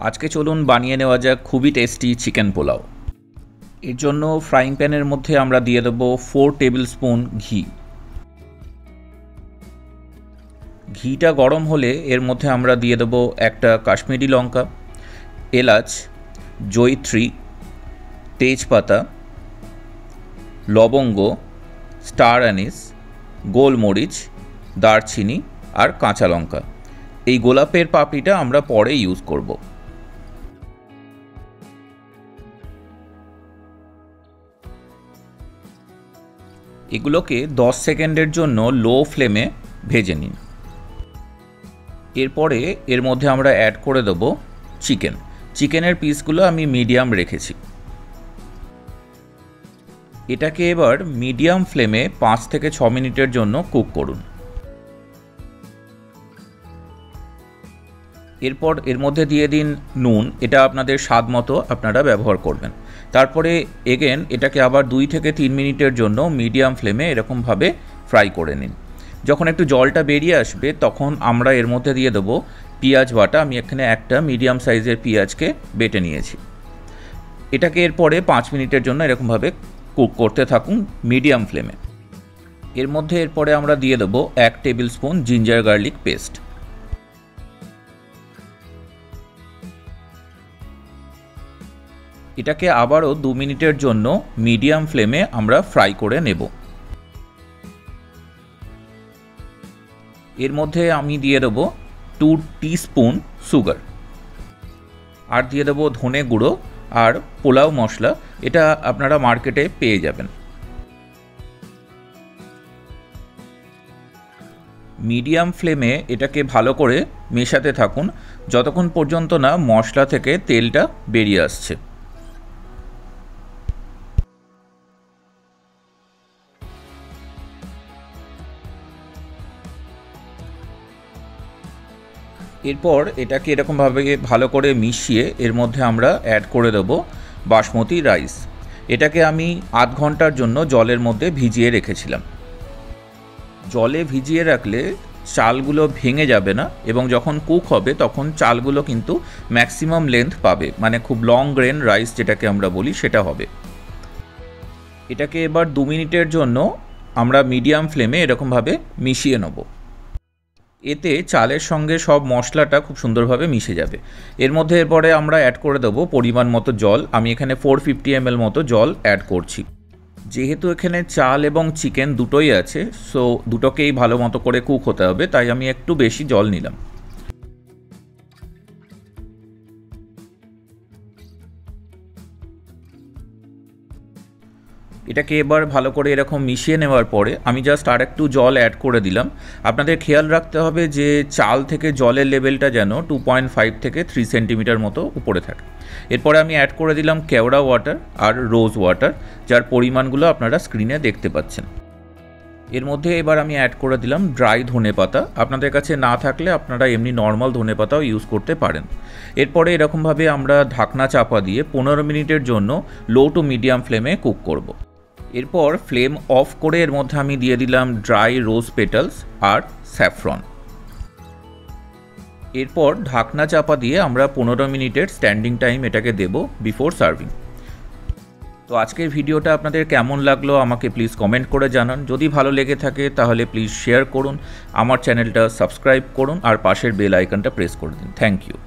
আজকে চলুন বানিয়ে নেওয়া যাক খুবই টেস্টি চিকেন পোলাও। এর জন্য ফ্রাইং প্যানের মধ্যে আমরা দিয়ে দেব 4 টেবিল স্পুন ঘি। ঘিটা গরম হলে এর মধ্যে আমরা দিয়ে দেব একটা কাশ্মীরি লঙ্কা, এলাচ, জয়িত্রী, তেজপাতা, লবঙ্গ, স্টার অ্যানিস, গোলমরিচ, দারচিনি আর কাঁচা লঙ্কা। এই গোলাপের পাপড়িটা আমরা পরে ইউজ করব। এগুলোকে 10 সেকেন্ডের জন্য লো ফ্লেমে ভেজে নিন। এরপরে এর মধ্যে আমরা অ্যাড করে দেব চিকেনের পিসগুলো আমি মিডিয়াম রেখেছি। এটাকে এবার মিডিয়াম ফ্লেমে 5 থেকে 6 মিনিটের জন্য কুক করুন। এরপর এর মধ্যে দিয়ে দিন নুন, এটা আপনাদের স্বাদ মতো আপনারা ব্যবহার করবেন। তারপরে এগেন এটাকে আবার 2 থেকে 3 মিনিটের জন্য মিডিয়াম ফ্লেমে এরকমভাবে ফ্রাই করে নিন। যখন একটু জলটা বেরিয়ে আসবে তখন আমরা এর মধ্যে দিয়ে দেবো পেঁয়াজ বাটা। আমি এখানে একটা মিডিয়াম সাইজের পেঁয়াজকে বেটে নিয়েছি। এটাকে এরপরে 5 মিনিটের জন্য এরকমভাবে কুক করতে থাকুন মিডিয়াম ফ্লেমে। এর মধ্যে এরপরে আমরা দিয়ে দেবো 1 tablespoon ginger garlic paste. এটাকে আবারও 2 মিনিটের জন্য মিডিয়াম ফ্লেমে আমরা ফ্রাই করে নেব। এর মধ্যে আমি দিয়ে দেব 2 টিস্পুন সুগার, আর দিয়ে দেব ধনে গুঁড়ো আর পোলাও মশলা। এটা আপনারা মার্কেটে পেয়ে যাবেন। মিডিয়াম ফ্লেমে এটাকে ভালো করে মেশাতে থাকুন যতক্ষণ পর্যন্ত না মশলা থেকে তেলটা বেরিয়ে আসছে। এরপর এটাকে এরকমভাবে ভালো করে মিশিয়ে এর মধ্যে আমরা অ্যাড করে দেব বাসমতি রাইস। এটাকে আমি আধ ঘন্টার জন্য জলের মধ্যে ভিজিয়ে রেখেছিলাম। জলে ভিজিয়ে রাখলে চালগুলো ভেঙে যাবে না এবং যখন কুক হবে তখন চালগুলো কিন্তু ম্যাক্সিমাম লেন্থ পাবে, মানে খুব লং গ্রেন রাইস যেটাকে আমরা বলি সেটা হবে। এটাকে এবার 2 মিনিটের জন্য আমরা মিডিয়াম ফ্লেমে এরকমভাবে মিশিয়ে নেব। এতে চালের সঙ্গে সব মশলাটা খুব সুন্দরভাবে মিশে যাবে। এর মধ্যে এরপরে আমরা অ্যাড করে দেবো পরিমাণ মতো জল। আমি এখানে 450 ml মতো জল অ্যাড করছি। যেহেতু এখানে চাল এবং চিকেন দুটোই আছে, সো দুটোকেই ভালো মতো করে কুক হতে হবে, তাই আমি একটু বেশি জল নিলাম। এটাকে এবার ভালো করে এরকম মিশিয়ে নেওয়ার পরে আমি জাস্ট আর একটু জল অ্যাড করে দিলাম। আপনাদের খেয়াল রাখতে হবে যে চাল থেকে জলের লেভেলটা যেন 2.5 থেকে 3 সেন্টিমিটার মতো উপরে থাকে। এরপরে আমি অ্যাড করে দিলাম কেওড়া ওয়াটার আর রোজ ওয়াটার, যার পরিমাণগুলো আপনারা স্ক্রিনে দেখতে পাচ্ছেন। এর মধ্যে এবার আমি অ্যাড করে দিলাম ড্রাই ধনে পাতা। আপনাদের কাছে না থাকলে আপনারা এমনি নর্মাল ধনে পাতাও ইউজ করতে পারেন। এরপরে এরকমভাবে আমরা ঢাকনা চাপা দিয়ে 15 মিনিটের জন্য লো টু মিডিয়াম ফ্লেমে কুক করব। এরপর ফ্লেম অফ করে এর মধ্যে আমি দিয়ে দিলাম ড্রাই রোজ পেটালস আর স্যাফরন। এরপর ঢাকনা চাপা দিয়ে আমরা 15 মিনিটের স্ট্যান্ডিং টাইম এটাকে দেব বিফোর সার্ভিং। তো আজকের ভিডিওটা আপনাদের কেমন লাগলো আমাকে প্লিজ কমেন্ট করে জানান। যদি ভালো লেগে থাকে তাহলে প্লিজ শেয়ার করুন, আমার চ্যানেলটা সাবস্ক্রাইব করুন আর পাশের বেল আইকনটা প্রেস করে দিন। Thank you.